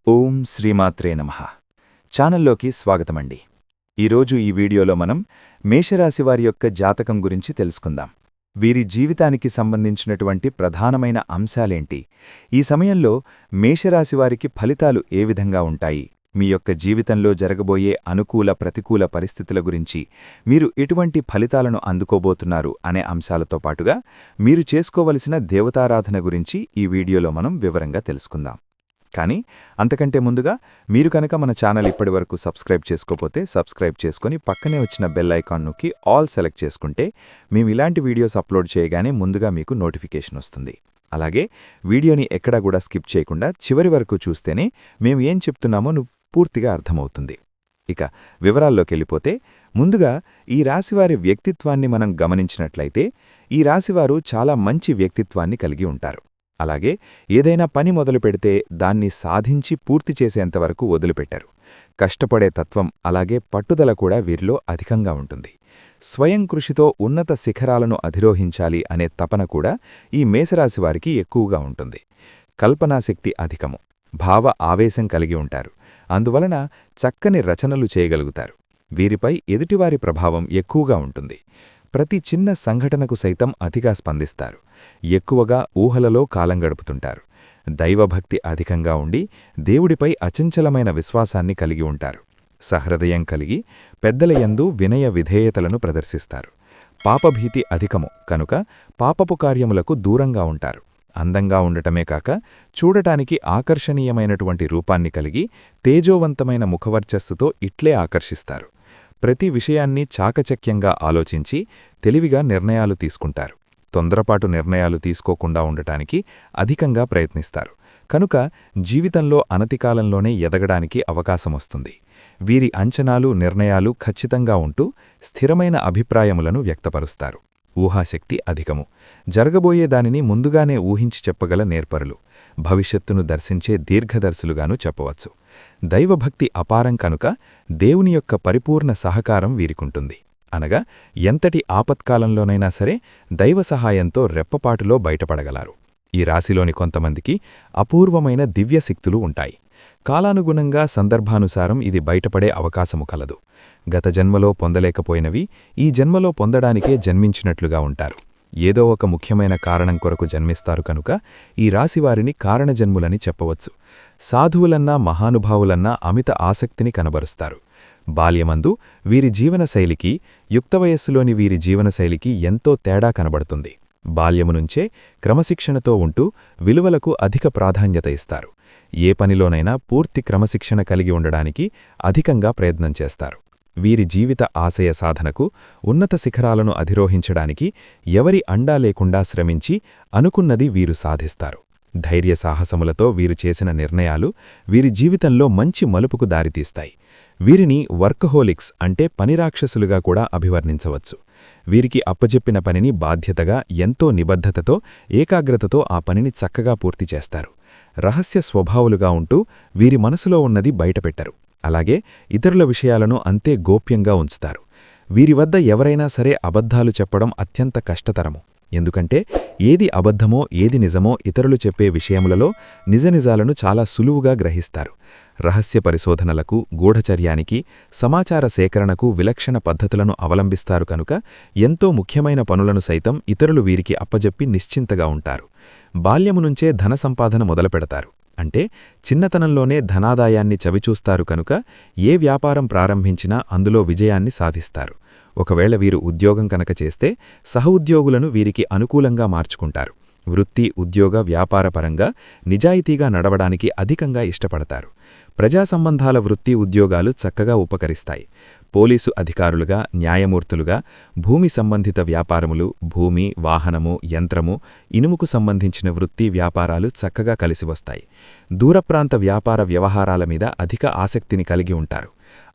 ఓం శ్రీమాత్రే నమః. ఛానల్లోకి స్వాగతమండి. ఈరోజు ఈ వీడియోలో మనం మేషరాశివారి యొక్క జాతకం గురించి తెలుసుకుందాం. వీరి జీవితానికి సంబంధించినటువంటి ప్రధానమైన అంశాలేంటి, ఈ సమయంలో మేషరాశివారికి ఫలితాలు ఏ విధంగా ఉంటాయి, మీ యొక్క జీవితంలో జరగబోయే అనుకూల ప్రతికూల పరిస్థితుల గురించి, మీరు ఎటువంటి ఫలితాలను అందుకోబోతున్నారు అనే అంశాలతో పాటుగా మీరు చేసుకోవలసిన దేవతారాధన గురించి ఈ వీడియోలో మనం వివరంగా తెలుసుకుందాం. కానీ అంతకంటే ముందుగా మీరు కనుక మన ఛానల్ ఇప్పటివరకు సబ్స్క్రైబ్ చేసుకోకపోతే సబ్స్క్రైబ్ చేసుకుని పక్కనే వచ్చిన బెల్ ఐకాన్ నొక్కి ఆల్ సెలెక్ట్ చేసుకుంటే మేము ఇలాంటి వీడియోస్ అప్లోడ్ చేయగానే ముందుగా మీకు నోటిఫికేషన్ వస్తుంది. అలాగే వీడియోని ఎక్కడా కూడా స్కిప్ చేయకుండా చివరి వరకు చూస్తేనే మేము ఏం చెప్తున్నామో పూర్తిగా అర్థమవుతుంది. ఇక వివరాల్లోకెళ్ళిపోతే ముందుగా ఈ రాశివారి వ్యక్తిత్వాన్ని మనం గమనించినట్లయితే ఈ రాశివారు చాలా మంచి వ్యక్తిత్వాన్ని కలిగి ఉంటారు. అలాగే ఏదైనా పని మొదలు పెడితే దాన్ని సాధించి పూర్తి చేసేంతవరకు వదిలిపెట్టారు. కష్టపడే తత్వం అలాగే పట్టుదల కూడా వీరిలో అధికంగా ఉంటుంది. స్వయం కృషితో ఉన్నత శిఖరాలను అధిరోహించాలి అనే తపన కూడా ఈ మేషరాశివారికి ఎక్కువగా ఉంటుంది. కల్పనాశక్తి అధికము, భావ ఆవేశం కలిగి ఉంటారు. అందువలన చక్కని రచనలు చేయగలుగుతారు. వీరిపై ఎదుటివారి ప్రభావం ఎక్కువగా ఉంటుంది. ప్రతి చిన్న సంఘటనకు సైతం అతిగా స్పందిస్తారు. ఎక్కువగా ఊహలలో కాలం గడుపుతుంటారు. దైవభక్తి అధికంగా ఉండి దేవుడిపై అచంచలమైన విశ్వాసాన్ని కలిగి ఉంటారు. సహృదయం కలిగి పెద్దల యందు వినయ విధేయతలను ప్రదర్శిస్తారు. పాపభీతి అధికము కనుక పాపపు కార్యములకు దూరంగా ఉంటారు. అందంగా ఉండటమే కాక చూడటానికి ఆకర్షణీయమైనటువంటి రూపాన్ని కలిగి తేజోవంతమైన ముఖవర్చస్సుతో ఇట్లే ఆకర్షిస్తారు. ప్రతి విషయాన్ని చాకచక్యంగా ఆలోచించి తెలివిగా నిర్ణయాలు తీసుకుంటారు. తొందరపాటు నిర్ణయాలు తీసుకోకుండా ఉండటానికి అధికంగా ప్రయత్నిస్తారు. కనుక జీవితంలో అనతికాలంలోనే ఎదగడానికి అవకాశమొస్తుంది. వీరి అంచనాలు నిర్ణయాలు ఖచ్చితంగా ఉంటూ స్థిరమైన అభిప్రాయములను వ్యక్తపరుస్తారు. ఊహాశక్తి అధికము, జరగబోయే దానిని ముందుగానే ఊహించి చెప్పగల నేర్పరులు. భవిష్యత్తును దర్శించే దీర్ఘదర్శులుగాను చెప్పవచ్చు. దైవభక్తి అపారం కనుక దేవుని యొక్క పరిపూర్ణ సహకారం వీరికుంటుంది. అనగా ఎంతటి ఆపత్కాలంలోనైనా సరే దైవ సహాయంతో రెప్పపాటులో బయటపడగలరు. ఈ రాశిలోని కొంతమందికి అపూర్వమైన దివ్యశక్తులు ఉంటాయి. కాలానుగుణంగా సందర్భానుసారం ఇది బయటపడే అవకాశము కలదు. గత జన్మలో పొందలేకపోయినవి ఈ జన్మలో పొందడానికే జన్మించినట్లుగా ఉంటారు. ఏదో ఒక ముఖ్యమైన కారణం కొరకు జన్మిస్తారు కనుక ఈ రాశివారిని కారణజన్ములని చెప్పవచ్చు. సాధువులన్నా మహానుభావులన్నా అమిత ఆసక్తిని కనబరుస్తారు. బాల్యమందు వీరి జీవనశైలికి యుక్తవయస్సులోని వీరి జీవనశైలికి ఎంతో తేడా కనబడుతుంది. బాల్యమునుంచే క్రమశిక్షణతో ఉంటూ విలువలకు అధిక ప్రాధాన్యత ఇస్తారు. ఏ పనిలోనైనా పూర్తి క్రమశిక్షణ కలిగి ఉండడానికి అధికంగా ప్రయత్నం చేస్తారు. వీరి జీవిత ఆశయ సాధనకు ఉన్నత శిఖరాలను అధిరోహించడానికి ఎవరి అండా లేకుండా శ్రమించి అనుకున్నది వీరు సాధిస్తారు. ధైర్య సాహసములతో వీరు చేసిన నిర్ణయాలు వీరి జీవితంలో మంచి మలుపుకు దారితీస్తాయి. వీరిని వర్కహోలిక్స్ అంటే పనిరాక్షసులుగా కూడా అభివర్ణించవచ్చు. వీరికి అప్పజెప్పిన పనిని బాధ్యతగా ఎంతో నిబద్ధతతో ఏకాగ్రతతో ఆ పనిని చక్కగా పూర్తి చేస్తారు. రహస్య స్వభావులుగా ఉంటూ వీరి మనసులో ఉన్నది బయటపెట్టరు. అలాగే ఇతరుల విషయాలను అంతే గోప్యంగా ఉంచుతారు. వీరి వద్ద ఎవరైనా సరే అబద్ధాలు చెప్పడం అత్యంత కష్టతరము. ఎందుకంటే ఏది అబద్ధమో ఏది నిజమో ఇతరులు చెప్పే విషయములలో నిజనిజాలను చాలా సులువుగా గ్రహిస్తారు. రహస్య పరిశోధనలకు, గూఢచర్యానికి, సమాచార సేకరణకు విలక్షణ పద్ధతులను అవలంబిస్తారు కనుక ఎంతో ముఖ్యమైన పనులను సైతం ఇతరులు వీరికి అప్పజెప్పి నిశ్చింతగా ఉంటారు. బాల్యమునుంచే ధన సంపాదన మొదలుపెడతారు. అంటే చిన్నతనంలోనే ధనాదాయాన్ని చవిచూస్తారు కనుక ఏ వ్యాపారం ప్రారంభించినా అందులో విజయాన్ని సాధిస్తారు. ఒకవేళ వీరు ఉద్యోగం కనుక చేస్తే సహోద్యోగులను వీరికి అనుకూలంగా మార్చుకుంటారు. వృత్తి, ఉద్యోగ, వ్యాపారపరంగా నిజాయితీగా నడవడానికి అధికంగా ఇష్టపడతారు. ప్రజా సంబంధాల వృత్తి, ఉద్యోగాలు చక్కగా ఉపకరిస్తాయి. పోలీసు అధికారులుగా, న్యాయమూర్తులుగా, భూమి సంబంధిత వ్యాపారములు, భూమి, వాహనము, యంత్రము, ఇనుముకు సంబంధించిన వృత్తి, వ్యాపారాలు చక్కగా కలిసివస్తాయి. దూరప్రాంత వ్యాపార వ్యవహారాల మీద అధిక ఆసక్తిని కలిగి ఉంటారు.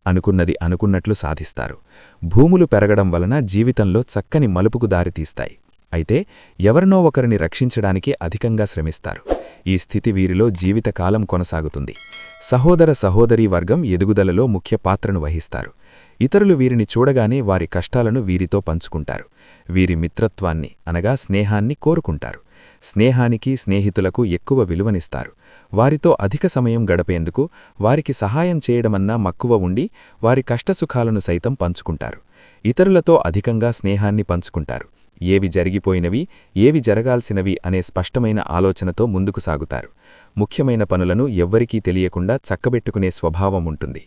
అనుకున్నది అనుకున్నట్లు సాధిస్తారు. భూములు పెరగడం వలన జీవితంలో చక్కని మలుపుకు దారితీస్తాయి. అయితే ఎవరినో ఒకరిని రక్షించడానికే అధికంగా శ్రమిస్తారు. ఈ స్థితి వీరిలో జీవితకాలం కొనసాగుతుంది. సహోదర సహోదరీ వర్గం ఎదుగుదలలో ముఖ్య పాత్రను వహిస్తారు. ఇతరులు వీరిని చూడగానే వారి కష్టాలను వీరితో పంచుకుంటారు. వీరి మిత్రత్వాన్ని అనగా స్నేహాన్ని కోరుకుంటారు. స్నేహానికి, స్నేహితులకు ఎక్కువ విలువనిస్తారు. వారితో అధిక సమయం గడపేందుకు వారికి సహాయం చేయడమన్నా మక్కువ ఉండి వారి కష్టసుఖాలను సైతం పంచుకుంటారు. ఇతరులతో అధికంగా స్నేహాన్ని పంచుకుంటారు. ఏవి జరిగిపోయినవి, ఏవి జరగాల్సినవి అనే స్పష్టమైన ఆలోచనతో ముందుకు సాగుతారు. ముఖ్యమైన పనులను ఎవ్వరికీ తెలియకుండా చక్కబెట్టుకునే స్వభావం ఉంటుంది.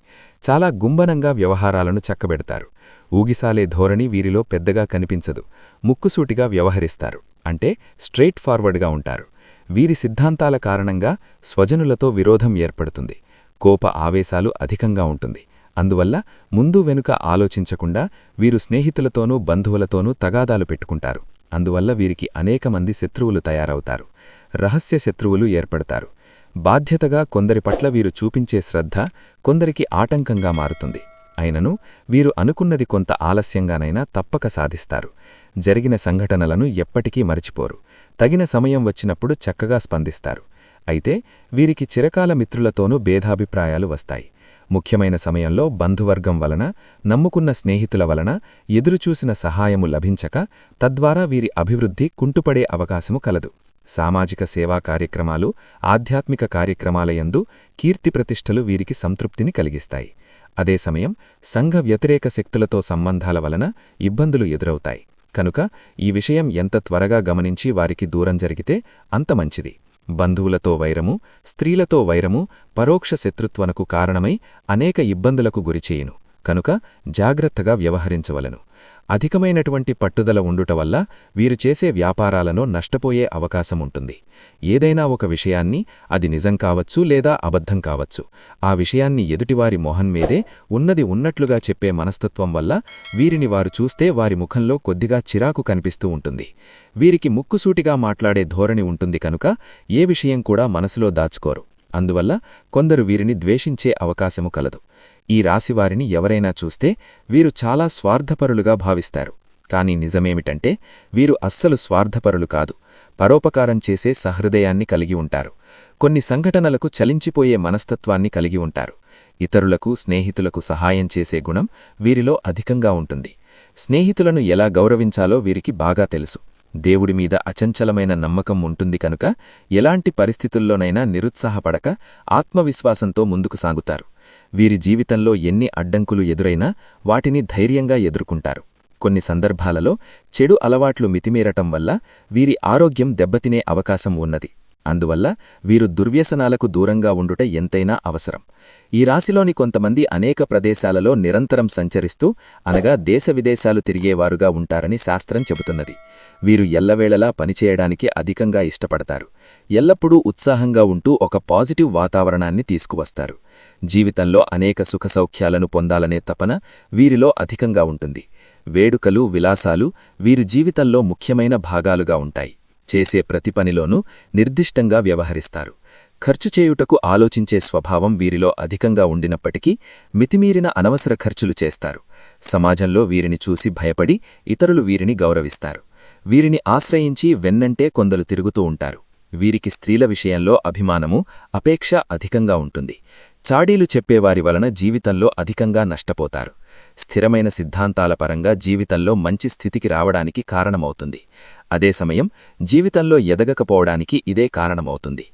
చాలా గుంబనంగా వ్యవహారాలను చక్కబెడతారు. ఊగిసాలే ధోరణి వీరిలో పెద్దగా కనిపించదు. ముక్కుసూటిగా వ్యవహరిస్తారు. అంటే స్ట్రెయిట్ ఫార్వర్డ్గా ఉంటారు. వీరి సిద్ధాంతాల కారణంగా స్వజనులతో విరోధం ఏర్పడుతుంది. కోప ఆవేశాలు అధికంగా ఉంటుంది. అందువల్ల ముందు వెనుక ఆలోచించకుండా వీరు స్నేహితులతోనూ బంధువులతోనూ తగాదాలు పెట్టుకుంటారు. అందువల్ల వీరికి అనేక మంది శత్రువులు తయారవుతారు. రహస్య శత్రువులు ఏర్పడతారు. బాధ్యతగా కొందరి పట్ల వీరు చూపించే శ్రద్ధ కొందరికి ఆటంకంగా మారుతుంది. అయినను వీరు అనుకున్నది కొంత ఆలస్యంగానైనా తప్పక సాధిస్తారు. జరిగిన సంఘటనలను ఎప్పటికీ మరచిపోరు. తగిన సమయం వచ్చినప్పుడు చక్కగా స్పందిస్తారు. అయితే వీరికి చిరకాల మిత్రులతోనూ భేదాభిప్రాయాలు వస్తాయి. ముఖ్యమైన సమయంలో బంధువర్గం వలన, నమ్ముకున్న స్నేహితుల వలన ఎదురుచూసిన సహాయము లభించక తద్వారా వీరి అభివృద్ధి కుంటుపడే అవకాశము కలదు. సామాజిక సేవా కార్యక్రమాలు, ఆధ్యాత్మిక కార్యక్రమాలయందు కీర్తిప్రతిష్టలు వీరికి సంతృప్తిని కలిగిస్తాయి. అదే సమయం సంఘ వ్యతిరేక శక్తులతో సంబంధాల వలన ఇబ్బందులు ఎదురవుతాయి. కనుక ఈ విషయం ఎంత త్వరగా గమనించి వారికి దూరం జరిగితే అంత మంచిది. బంధువులతో వైరము, స్త్రీలతో వైరము పరోక్ష శత్రుత్వనకు కారణమై అనేక ఇబ్బందులకు గురిచేయును. కనుక జాగ్రత్తగా వ్యవహరించవలను. అధికమైనటువంటి పట్టుదల ఉండుట వల్ల వీరు చేసే వ్యాపారాలను నష్టపోయే అవకాశముంటుంది. ఏదైనా ఒక విషయాన్ని, అది నిజం కావచ్చు లేదా అబద్ధం కావచ్చు, ఆ విషయాన్ని ఎదుటివారి మొహన్మీదే ఉన్నది ఉన్నట్లుగా చెప్పే మనస్తత్వం వల్ల వీరిని వారు చూస్తే వారి ముఖంలో కొద్దిగా చిరాకు కనిపిస్తూ ఉంటుంది. వీరికి ముక్కుసూటిగా మాట్లాడే ధోరణి ఉంటుంది కనుక ఏ విషయం కూడా మనసులో దాచుకోరు. అందువల్ల కొందరు వీరిని ద్వేషించే అవకాశము కలదు. ఈ రాశివారిని ఎవరైనా చూస్తే వీరు చాలా స్వార్థపరులుగా భావిస్తారు. కాని నిజమేమిటంటే వీరు అస్సలు స్వార్థపరులు కాదు. పరోపకారం చేసే సహృదయాన్ని కలిగి ఉంటారు. కొన్ని సంఘటనలకు చలించిపోయే మనస్తత్వాన్ని కలిగి ఉంటారు. ఇతరులకు, స్నేహితులకు సహాయం చేసే గుణం వీరిలో అధికంగా ఉంటుంది. స్నేహితులను ఎలా గౌరవించాలో వీరికి బాగా తెలుసు. దేవుడిమీద అచంచలమైన నమ్మకం ఉంటుంది కనుక ఎలాంటి పరిస్థితుల్లోనైనా నిరుత్సాహపడక ఆత్మవిశ్వాసంతో ముందుకు సాగుతారు. వీరి జీవితంలో ఎన్ని అడ్డంకులు ఎదురైనా వాటిని ధైర్యంగా ఎదుర్కొంటారు. కొన్ని సందర్భాలలో చెడు అలవాట్లు మితిమీరటం వల్ల వీరి ఆరోగ్యం దెబ్బతినే అవకాశం ఉన్నది. అందువల్ల వీరు దుర్వ్యసనాలకు దూరంగా ఉండుట ఎంతైనా అవసరం. ఈ రాశిలోని కొంతమంది అనేక ప్రదేశాలలో నిరంతరం సంచరిస్తూ అనగా దేశ విదేశాలు తిరిగేవారుగా ఉంటారని శాస్త్రం చెబుతున్నది. వీరు ఎల్లవేళలా పనిచేయడానికి అధికంగా ఇష్టపడతారు. ఎల్లప్పుడూ ఉత్సాహంగా ఉంటూ ఒక పాజిటివ్ వాతావరణాన్ని తీసుకువస్తారు. జీవితంలో అనేక సుఖసౌఖ్యాలను పొందాలనే తపన వీరిలో అధికంగా ఉంటుంది. వేడుకలు, విలాసాలు వీరి జీవితంలో ముఖ్యమైన భాగాలుగా ఉంటాయి. చేసే ప్రతి పనిలోనూ నిర్దిష్టంగా వ్యవహరిస్తారు. ఖర్చు చేయుటకు ఆలోచించే స్వభావం వీరిలో అధికంగా ఉండినప్పటికీ మితిమీరిన అనవసర ఖర్చులు చేస్తారు. సమాజంలో వీరిని చూసి భయపడి ఇతరులు వీరిని గౌరవిస్తారు. వీరిని ఆశ్రయించి వెన్నంటే కొందరు తిరుగుతూ ఉంటారు. వీరికి స్త్రీల విషయంలో అభిమానము, అపేక్ష అధికంగా ఉంటుంది. చాడీలు చెప్పేవారి వలన జీవితంలో అధికంగా నష్టపోతారు. స్థిరమైన సిద్ధాంతాల పరంగా జీవితంలో మంచి స్థితికి రావడానికి కారణమవుతుంది. అదే సమయం జీవితంలో ఎదగకపోవడానికి ఇదే కారణమవుతుంది.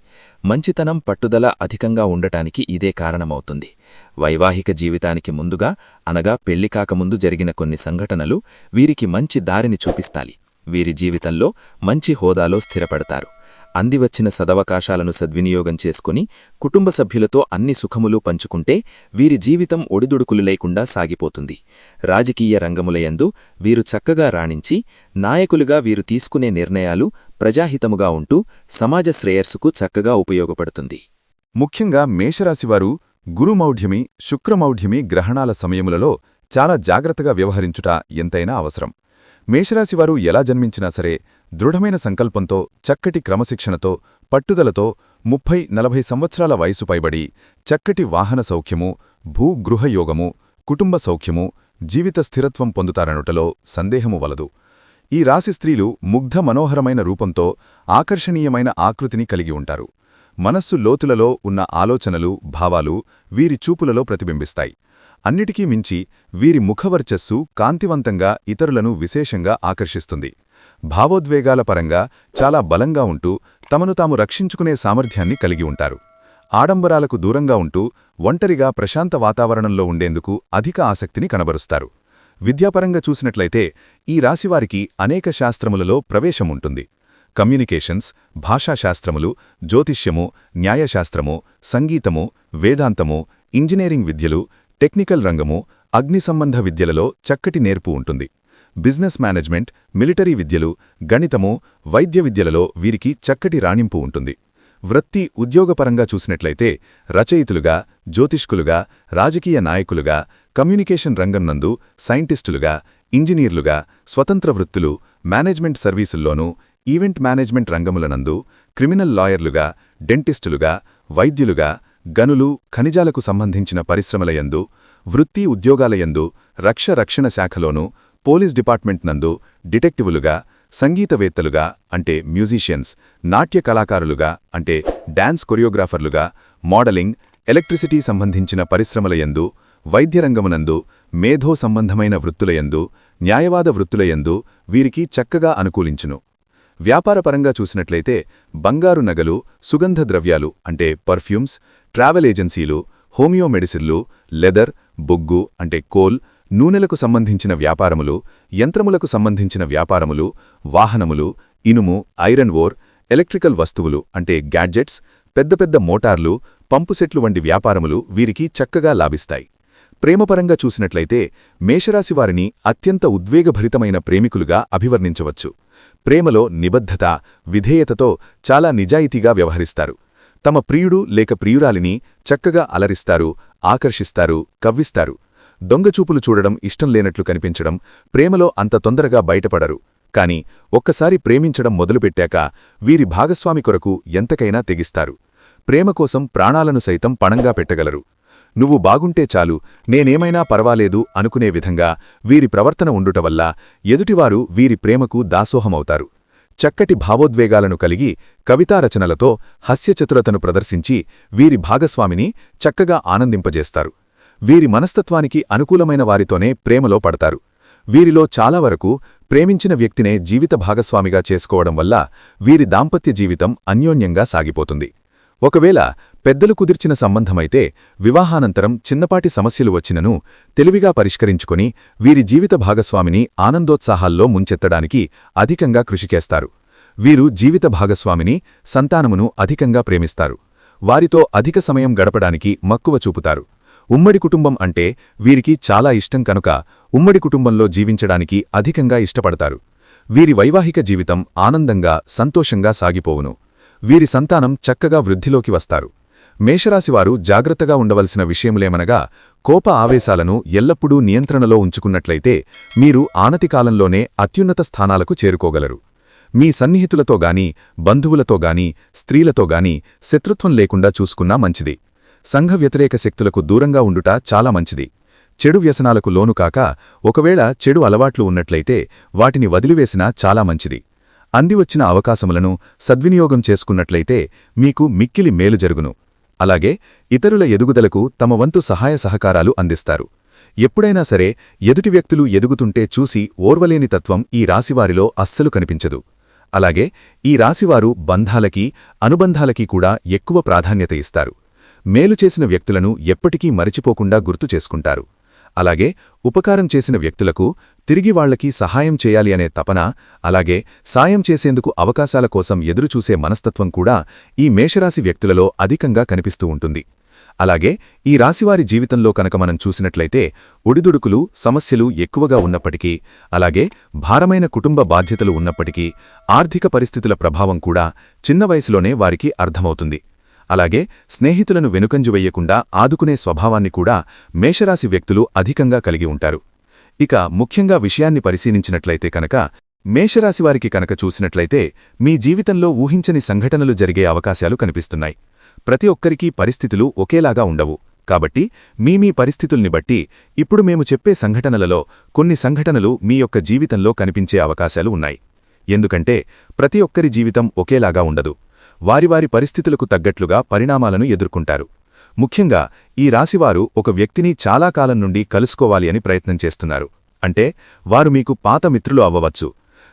మంచితనం, పట్టుదల అధికంగా ఉండటానికి ఇదే కారణమవుతుంది. వైవాహిక జీవితానికి ముందుగా అనగా పెళ్లి కాకముందు జరిగిన కొన్ని సంఘటనలు వీరికి మంచి దారిని చూపిస్తాయి. వీరి జీవితంలో మంచి హోదాలో స్థిరపడతారు. అందివచ్చిన సదవకాశాలను సద్వినియోగం చేసుకుని కుటుంబ సభ్యులతో అన్ని సుఖములు పంచుకుంటే వీరి జీవితం ఒడిదుడుకులు లేకుండా సాగిపోతుంది. రాజకీయ రంగములయందు వీరు చక్కగా రాణించి నాయకులుగా వీరు తీసుకునే నిర్ణయాలు ప్రజాహితముగా ఉంటూ సమాజ శ్రేయస్సుకు చక్కగా ఉపయోగపడుతుంది. ముఖ్యంగా మేషరాశివారు గురుమౌఢ్యమి, శుక్రమౌఢ్యమి గ్రహణాల సమయములలో చాలా జాగ్రత్తగా వ్యవహరించుట ఎంతైనా అవసరం. మేషరాశివారు ఎలా జన్మించినా సరే దృఢమైన సంకల్పంతో, చక్కటి క్రమశిక్షణతో, పట్టుదలతో 30-40 సంవత్సరాల వయసు పైబడి చక్కటి వాహన సౌఖ్యము, భూగృహయోగము, కుటుంబ సౌఖ్యము, జీవిత స్థిరత్వం పొందుతారనుటలో సందేహము వలదు. ఈ రాశి స్త్రీలు ముగ్ధ మనోహరమైన రూపంతో ఆకర్షణీయమైన ఆకృతిని కలిగి ఉంటారు. మనస్సు లోతులలో ఉన్న ఆలోచనలు, భావాలు వీరి చూపులలో ప్రతిబింబిస్తాయి. అన్నిటికీ మించి వీరి ముఖవర్చస్సు కాంతివంతంగా ఇతరులను విశేషంగా ఆకర్షిస్తుంది. భావోద్వేగాల పరంగా చాలా బలంగా ఉంటూ తమను తాము రక్షించుకునే సామర్థ్యాన్ని కలిగి ఉంటారు. ఆడంబరాలకు దూరంగా ఉంటూ ఒంటరిగా ప్రశాంత వాతావరణంలో ఉండేందుకు అధిక ఆసక్తిని కనబరుస్తారు. విద్యాపరంగా చూసినట్లయితే ఈ రాశివారికి అనేక శాస్త్రములలో ప్రవేశముంటుంది. కమ్యూనికేషన్స్, భాషాశాస్త్రములు, జ్యోతిష్యము, న్యాయశాస్త్రము, సంగీతము, వేదాంతము, ఇంజనీరింగ్ విద్యలు, టెక్నికల్ రంగము, అగ్ని సంబంధ విద్యలలో చక్కటి నేర్పు ఉంటుంది. బిజినెస్ మేనేజ్మెంట్, మిలిటరీ విద్యలు, గణితము, వైద్య విద్యలలో వీరికి చక్కటి రాణింపు ఉంటుంది. వృత్తి, ఉద్యోగపరంగా చూసినట్లయితే రచయితులుగా, జ్యోతిష్కులుగా, రాజకీయ నాయకులుగా, కమ్యూనికేషన్ రంగం నందు సైంటిస్టులుగా, ఇంజనీర్లుగా, స్వతంత్ర వృత్తులు, మేనేజ్మెంట్ సర్వీసుల్లోనూ, ఈవెంట్ మేనేజ్మెంట్ రంగములనందు, క్రిమినల్ లాయర్లుగా, డెంటిస్టులుగా, వైద్యులుగా, గనులు, ఖనిజాలకు సంబంధించిన పరిశ్రమలయందు, వృత్తి ఉద్యోగాలయందు, రక్షణ శాఖలోనూ, పోలీస్ డిపార్ట్మెంట్ నందు డిటెక్టివులుగా, సంగీతవేత్తలుగా అంటే మ్యూజిషియన్స్, నాట్య కళాకారులుగా అంటే డాన్స్ కొరియోగ్రాఫర్లుగా, మోడలింగ్, ఎలక్ట్రిసిటీ సంబంధించిన పరిశ్రమలయందు, వైద్యరంగమునందు, మేధో సంబంధమైన వృత్తులయందు, న్యాయవాద వృత్తులయందు వీరికి చక్కగా అనుకూలించును. వ్యాపారపరంగా చూసినట్లయితే బంగారు నగలు, సుగంధ ద్రవ్యాలు అంటే పర్ఫ్యూమ్స్, ట్రావెల్ ఏజెన్సీలు, హోమియో మెడిసిన్లు, లెదర్, బొగ్గు అంటే కోల్, నూనెలకు సంబంధించిన వ్యాపారములు, యంత్రములకు సంబంధించిన వ్యాపారములు, వాహనములు, ఇనుము, ఐరన్ ఓర్, ఎలక్ట్రికల్ వస్తువులు అంటే గ్యాడ్జెట్స్, పెద్ద పెద్ద మోటార్లు, పంపుసెట్లు వంటి వ్యాపారములు వీరికి చక్కగా లాభిస్తాయి. ప్రేమపరంగా చూసినట్లయితే మేషరాశివారిని అత్యంత ఉద్వేగభరితమైన ప్రేమికులుగా అభివర్ణించవచ్చు. ప్రేమలో నిబద్ధత, విధేయతతో చాలా నిజాయితీగా వ్యవహరిస్తారు. తమ ప్రియుడు లేక ప్రియురాలిని చక్కగా అలరిస్తారు, ఆకర్షిస్తారు, కవ్విస్తారు. దొంగచూపులు చూడడం ఇష్టం లేనట్లు కనిపించడం, ప్రేమలో అంత తొందరగా బయటపడరు. కాని ఒక్కసారి ప్రేమించడం మొదలుపెట్టాక వీరి భాగస్వామి కొరకు ఎంతకైనా తెగిస్తారు. ప్రేమ కోసం ప్రాణాలను సైతం పణంగా పెట్టగలరు. నువ్వు బాగుంటే చాలు, నేనేమైనా పర్వాలేదు అనుకునే విధంగా వీరి ప్రవర్తన ఉండుటవల్ల ఎదుటివారు వీరి ప్రేమకు దాసోహమవుతారు. చక్కటి భావోద్వేగాలను కలిగి కవితారచనలతో హాస్యచతురతను ప్రదర్శించి వీరి భాగస్వామిని చక్కగా ఆనందింపజేస్తారు. వీరి మనస్తత్వానికి అనుకూలమైన వారితోనే ప్రేమలో పడతారు. వీరిలో చాలా వరకు ప్రేమించిన వ్యక్తినే జీవిత భాగస్వామిగా చేసుకోవడం వల్ల వీరి దాంపత్య జీవితం అన్యోన్యంగా సాగిపోతుంది. ఒకవేళ పెద్దలు కుదిర్చిన సంబంధమైతే వివాహానంతరం చిన్నపాటి సమస్యలు వచ్చినను తెలివిగా పరిష్కరించుకొని వీరి జీవిత భాగస్వామిని ఆనందోత్సాహాల్లో ముంచెత్తడానికి అధికంగా కృషిచేస్తారు. వీరు జీవిత భాగస్వామిని, సంతానమును అధికంగా ప్రేమిస్తారు. వారితో అధిక సమయం గడపడానికి మక్కువ చూపుతారు. ఉమ్మడి కుటుంబం అంటే వీరికి చాలా ఇష్టం కనుక ఉమ్మడి కుటుంబంలో జీవించడానికి అధికంగా ఇష్టపడతారు. వీరి వైవాహిక జీవితం ఆనందంగా, సంతోషంగా సాగిపోవును. వీరి సంతానం చక్కగా వృద్ధిలోకి వస్తారు. మేషరాశివారు జాగ్రత్తగా ఉండవలసిన విషయములేమనగా కోప ఆవేశాలను ఎల్లప్పుడూ నియంత్రణలో ఉంచుకున్నట్లయితే మీరు ఆనతికాలంలోనే అత్యున్నత స్థానాలకు చేరుకోగలరు. మీ సన్నిహితులతో గాని, బంధువులతో గాని, స్త్రీలతో గాని శత్రుత్వం లేకుండా చూసుకున్నా మంచిది. సంఘ వ్యతిరేక శక్తులకు దూరంగా ఉండుట చాలా మంచిది. చెడు వ్యసనాలకు లోనుకాక ఒకవేళ చెడు అలవాట్లు ఉన్నట్లయితే వాటిని వదిలివేసినా చాలా మంచిది. అందివచ్చిన అవకాశములను సద్వినియోగం చేసుకున్నట్లయితే మీకు మిక్కిలి మేలు జరుగును. అలాగే ఇతరుల ఎదుగుదలకు తమ వంతు సహాయ సహకారాలు అందిస్తారు. ఎప్పుడైనా సరే ఎదుటి వ్యక్తులు ఎదుగుతుంటే చూసి ఓర్వలేని తత్వం ఈ రాశివారిలో అస్సలు కనిపించదు. అలాగే ఈ రాశివారు బంధాలకి, అనుబంధాలకి కూడా ఎక్కువ ప్రాధాన్యత ఇస్తారు. మేలు చేసిన వ్యక్తులను ఎప్పటికీ మరిచిపోకుండా గుర్తు చేసుకుంటారు. అలాగే ఉపకారం చేసిన వ్యక్తులకు తిరిగి వాళ్లకి సహాయం చేయాలి అనే తపన, అలాగే సాయం చేసేందుకు అవకాశాల కోసం ఎదురుచూసే మనస్తత్వం కూడా ఈ మేషరాశి వ్యక్తులలో అధికంగా కనిపిస్తూ ఉంటుంది. అలాగే ఈ రాశివారి జీవితంలో కనుక మనం చూసినట్లయితే ఒడిదుడుకులు, సమస్యలు ఎక్కువగా ఉన్నప్పటికీ, అలాగే భారమైన కుటుంబ బాధ్యతలు ఉన్నప్పటికీ ఆర్థిక పరిస్థితుల ప్రభావం కూడా చిన్న వయసులోనే వారికి అర్థమవుతుంది. అలాగే స్నేహితులను వెనుకంజు వెయ్యకుండా ఆదుకునే స్వభావాన్ని కూడా మేషరాశి వ్యక్తులు అధికంగా కలిగి ఉంటారు. ఇక ముఖ్యంగా విషయాన్ని పరిశీలించినట్లయితే కనుక మేషరాశివారికి కనుక చూసినట్లయితే మీ జీవితంలో ఊహించని సంఘటనలు జరిగే అవకాశాలు కనిపిస్తున్నాయి. ప్రతి ఒక్కరికీ పరిస్థితులు ఒకేలాగా ఉండవు. కాబట్టి మీ పరిస్థితుల్ని బట్టి ఇప్పుడు మేము చెప్పే సంఘటనలలో కొన్ని సంఘటనలు మీ యొక్క జీవితంలో కనిపించే అవకాశాలు ఉన్నాయి. ఎందుకంటే ప్రతి ఒక్కరి జీవితం ఒకేలాగా ఉండదు. వారి పరిస్థితులకు తగ్గట్లుగా పరిణామాలను ఎదుర్కొంటారు. ముఖ్యంగా ఈ రాశివారు ఒక వ్యక్తిని చాలా కాలం నుండి కలుసుకోవాలి అని ప్రయత్నం చేస్తున్నారు. అంటే వారు మీకు పాత మిత్రులు అవ్వవచ్చు.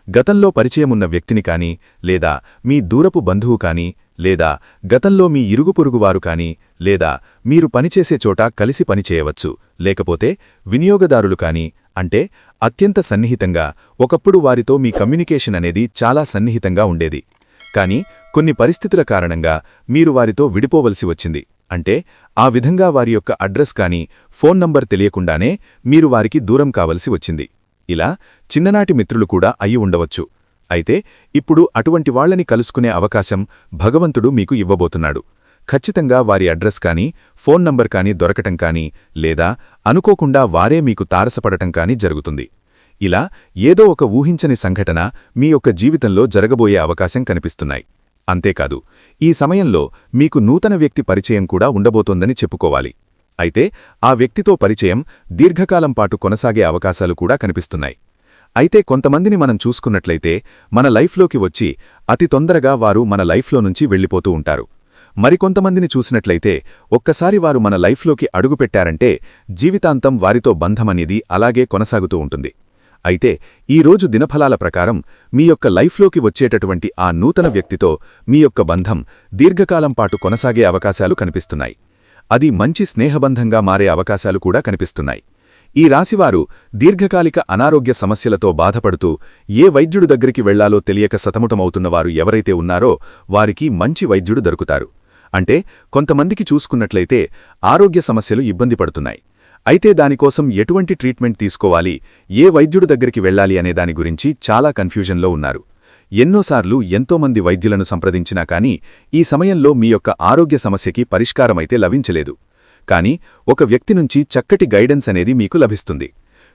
గతంలో పరిచయమున్న వ్యక్తిని కాని, లేదా మీ దూరపు బంధువు కాని, లేదా గతంలో మీ ఇరుగుపొరుగువారు కానీ లేదా మీరు పనిచేసే చోట కలిసి పనిచేయవచ్చు లేకపోతే వినియోగదారులు కానీ అంటే అత్యంత సన్నిహితంగా ఒకప్పుడు వారితో మీ కమ్యూనికేషన్ అనేది చాలా సన్నిహితంగా ఉండేది. కానీ కొన్ని పరిస్థితుల కారణంగా మీరు వారితో విడిపోవలసి వచ్చింది. అంటే ఆ విధంగా వారి యొక్క అడ్రస్ కానీ ఫోన్ నంబర్ తెలియకుండానే మీరు వారికి దూరం కావలసి వచ్చింది. ఇలా చిన్ననాటి మిత్రులు కూడా అయి ఉండవచ్చు. అయితే ఇప్పుడు అటువంటి వాళ్లని కలుసుకునే అవకాశం భగవంతుడు మీకు ఇవ్వబోతున్నాడు. ఖచ్చితంగా వారి అడ్రస్ కానీ ఫోన్ నంబర్ కానీ దొరకటం కానీ లేదా అనుకోకుండా వారే మీకు తారసపడటం కానీ జరుగుతుంది. ఇలా ఏదో ఒక ఊహించని సంఘటన మీ యొక్క జీవితంలో జరగబోయే అవకాశం కనిపిస్తున్నాయి. అంతేకాదు ఈ సమయంలో మీకు నూతన వ్యక్తి పరిచయం కూడా ఉండబోతోందని చెప్పుకోవాలి. అయితే ఆ వ్యక్తితో పరిచయం దీర్ఘకాలం పాటు కొనసాగే అవకాశాలు కూడా కనిపిస్తున్నాయి. అయితే కొంతమందిని మనం చూసుకున్నట్లయితే మన లైఫ్లోకి వచ్చి అతి తొందరగా వారు మన లైఫ్లో నుంచి వెళ్ళిపోతూ ఉంటారు. మరికొంతమందిని చూసినట్లయితే ఒక్కసారి వారు మన లైఫ్లోకి అడుగుపెట్టారంటే జీవితాంతం వారితో బంధమనేది అలాగే కొనసాగుతూ ఉంటుంది. అయితే ఈరోజు దినఫలాల ప్రకారం మీ యొక్క లైఫ్లోకి వచ్చేటటువంటి ఆ నూతన వ్యక్తితో మీ యొక్క బంధం దీర్ఘకాలం పాటు కొనసాగే అవకాశాలు కనిపిస్తున్నాయి. అది మంచి స్నేహబంధంగా మారే అవకాశాలు కూడా కనిపిస్తున్నాయి. ఈ రాశివారు దీర్ఘకాలిక అనారోగ్య సమస్యలతో బాధపడుతూ ఏ వైద్యుడు దగ్గరికి వెళ్లాలో తెలియక సతమతమవుతున్నవారు ఎవరైతే ఉన్నారో వారికి మంచి వైద్యుడు దొరుకుతారు. అంటే కొంతమందికి చూసుకున్నట్లయితే ఆరోగ్య సమస్యలు ఇబ్బంది పడుతున్నాయి. అయితే దానికోసం ఎటువంటి ట్రీట్మెంట్ తీసుకోవాలి, ఏ వైద్యుడు దగ్గరికి వెళ్లాలి అనే దాని గురించి చాలా కన్ఫ్యూజన్లో ఉన్నారు. ఎన్నోసార్లు ఎంతోమంది వైద్యులను సంప్రదించినా కానీ ఈ సమయంలో మీ యొక్క ఆరోగ్య సమస్యకి పరిష్కారమైతే లభించలేదు. కానీ ఒక వ్యక్తి నుంచి చక్కటి గైడెన్స్ అనేది మీకు లభిస్తుంది.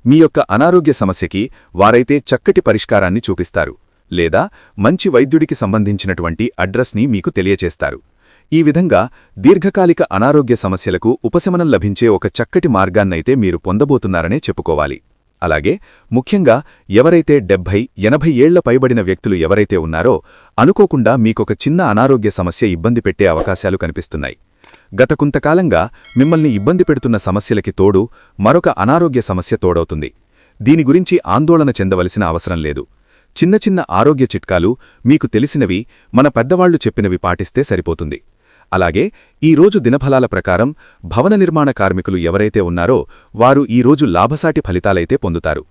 మీ యొక్క అనారోగ్య సమస్యకి వారైతే చక్కటి పరిష్కారాన్ని చూపిస్తారు లేదా మంచి వైద్యుడికి సంబంధించినటువంటి అడ్రస్ని మీకు తెలియచేస్తారు. ఈ విధంగా దీర్ఘకాలిక అనారోగ్య సమస్యలకు ఉపశమనం లభించే ఒక చక్కటి మార్గాన్నైతే మీరు పొందబోతున్నారనే చెప్పుకోవాలి. అలాగే ముఖ్యంగా ఎవరైతే 70-80 ఏళ్ల పైబడిన వ్యక్తులు ఎవరైతే ఉన్నారో అనుకోకుండా మీకొక చిన్న అనారోగ్య సమస్య ఇబ్బంది పెట్టే అవకాశాలు కనిపిస్తున్నాయి. గత కొంతకాలంగా మిమ్మల్ని ఇబ్బంది పెడుతున్న సమస్యలకి తోడు మరొక అనారోగ్య సమస్య తోడవుతుంది. దీని గురించి ఆందోళన చెందవలసిన అవసరం లేదు. చిన్న చిన్న ఆరోగ్య చిట్కాలు మీకు తెలిసినవి మన పెద్దవాళ్లు చెప్పినవి పాటిస్తే సరిపోతుంది. అలాగే ఈరోజు దినఫలాల ప్రకారం భవన నిర్మాణ కార్మికులు ఎవరైతే ఉన్నారో వారు ఈరోజు లాభసాటి ఫలితాలైతే పొందుతారు.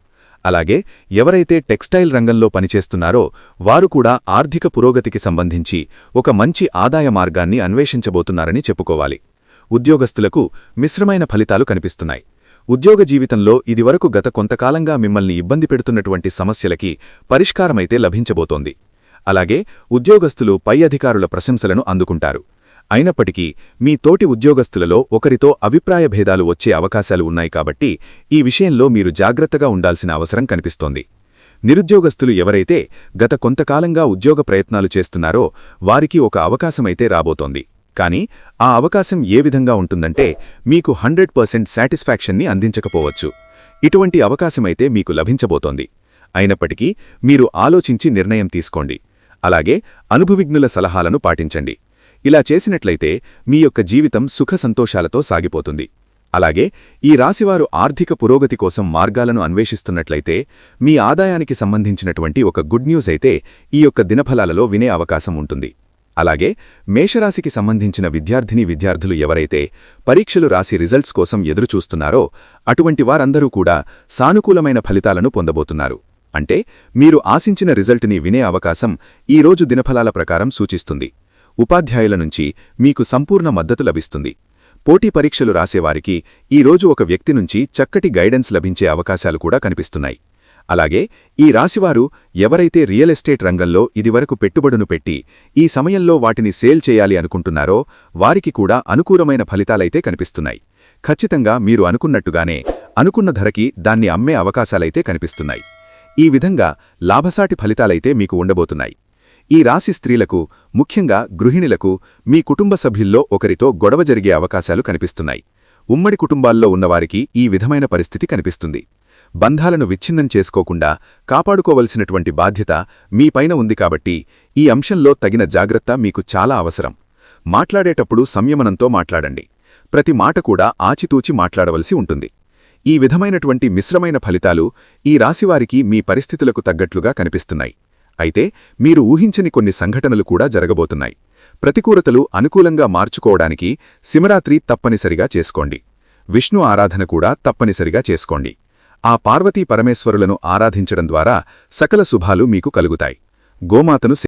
అలాగే ఎవరైతే టెక్స్టైల్ రంగంలో పనిచేస్తున్నారో వారు కూడా ఆర్థిక పురోగతికి సంబంధించి ఒక మంచి ఆదాయ మార్గాన్ని అన్వేషించబోతున్నారని చెప్పుకోవాలి. ఉద్యోగస్తులకు మిశ్రమైన ఫలితాలు కనిపిస్తున్నాయి. ఉద్యోగ జీవితంలో ఇదివరకు గత కొంతకాలంగా మిమ్మల్ని ఇబ్బంది పెడుతున్నటువంటి సమస్యలకి పరిష్కారమైతే లభించబోతోంది. అలాగే ఉద్యోగస్తులు పై అధికారుల ప్రశంసలను అందుకుంటారు. అయినప్పటికీ మీ తోటి ఉద్యోగస్తులలో ఒకరితో అభిప్రాయ భేదాలు వచ్చే అవకాశాలు ఉన్నాయి కాబట్టి ఈ విషయంలో మీరు జాగ్రత్తగా ఉండాల్సిన అవసరం కనిపిస్తోంది. నిరుద్యోగస్తులు ఎవరైతే గత కొంతకాలంగా ఉద్యోగ ప్రయత్నాలు చేస్తున్నారో వారికి ఒక అవకాశమైతే రాబోతోంది. కానీ ఆ అవకాశం ఏ విధంగా ఉంటుందంటే మీకు 100% సాటిస్ఫాక్షన్ని అందించకపోవచ్చు. ఇటువంటి అవకాశమైతే మీకు లభించబోతోంది. అయినప్పటికీ మీరు ఆలోచించి నిర్ణయం తీసుకోండి. అలాగే అనుభవిజ్ఞుల సలహాలను పాటించండి. ఇలా చేసినట్లయితే మీ యొక్క జీవితం సుఖ సంతోషాలతో సాగిపోతుంది. అలాగే ఈ రాశివారు ఆర్థిక పురోగతి కోసం మార్గాలను అన్వేషిస్తున్నట్లయితే మీ ఆదాయానికి సంబంధించినటువంటి ఒక గుడ్ న్యూస్ అయితే ఈ యొక్క దినఫలాలలో వినే అవకాశం ఉంటుంది. అలాగే మేషరాశికి సంబంధించిన విద్యార్థులు ఎవరైతే పరీక్షలు రాసి రిజల్ట్స్ కోసం ఎదురుచూస్తున్నారో అటువంటి వారందరూ కూడా సానుకూలమైన ఫలితాలను పొందబోతున్నారు. అంటే మీరు ఆశించిన రిజల్ట్ని వినే అవకాశం ఈరోజు దినఫలాల ప్రకారం సూచిస్తుంది. ఉపాధ్యాయుల నుంచి మీకు సంపూర్ణ మద్దతు లభిస్తుంది. పోటీ పరీక్షలు రాసేవారికి ఈరోజు ఒక వ్యక్తి నుంచి చక్కటి గైడెన్స్ లభించే అవకాశాలు కూడా కనిపిస్తున్నాయి. అలాగే ఈ రాశివారు ఎవరైతే రియల్ ఎస్టేట్ రంగంలో ఇదివరకు పెట్టుబడును పెట్టి ఈ సమయంలో వాటిని సేల్ చేయాలి అనుకుంటున్నారో వారికి కూడా అనుకూలమైన ఫలితాలైతే కనిపిస్తున్నాయి. ఖచ్చితంగా మీరు అనుకున్నట్టుగానే అనుకున్న ధరకి దాన్ని అమ్మే అవకాశాలైతే కనిపిస్తున్నాయి. ఈ విధంగా లాభసాటి ఫలితాలైతే మీకు ఉండబోతున్నాయి. ఈ రాశి స్త్రీలకు ముఖ్యంగా గృహిణులకు మీ కుటుంబ సభ్యుల్లో ఒకరితో గొడవ జరిగే అవకాశాలు కనిపిస్తున్నాయి. ఉమ్మడి కుటుంబాల్లో ఉన్నవారికి ఈ విధమైన పరిస్థితి కనిపిస్తుంది. బంధాలను విచ్ఛిన్నం చేసుకోకుండా కాపాడుకోవలసినటువంటి బాధ్యత మీపైన ఉంది కాబట్టి ఈ అంశంలో తగిన జాగ్రత్త మీకు చాలా అవసరం. మాట్లాడేటప్పుడు సంయమనంతో మాట్లాడండి. ప్రతి మాట కూడా ఆచితూచి మాట్లాడవలసి ఉంటుంది. ఈ విధమైనటువంటి మిశ్రమైన ఫలితాలు ఈ రాశివారికి మీ పరిస్థితులకు తగ్గట్లుగా కనిపిస్తున్నాయి. అయితే మీరు ఊహించని కొన్ని సంఘటనలు కూడా జరగబోతున్నాయి. ప్రతికూలతలు అనుకూలంగా మార్చుకోవడానికి శివరాత్రి తప్పనిసరిగా చేసుకోండి. విష్ణు ఆరాధన కూడా తప్పనిసరిగా చేసుకోండి. ఆ పార్వతీ పరమేశ్వరులను ఆరాధించడం ద్వారా సకల శుభాలు మీకు కలుగుతాయి. గోమాతను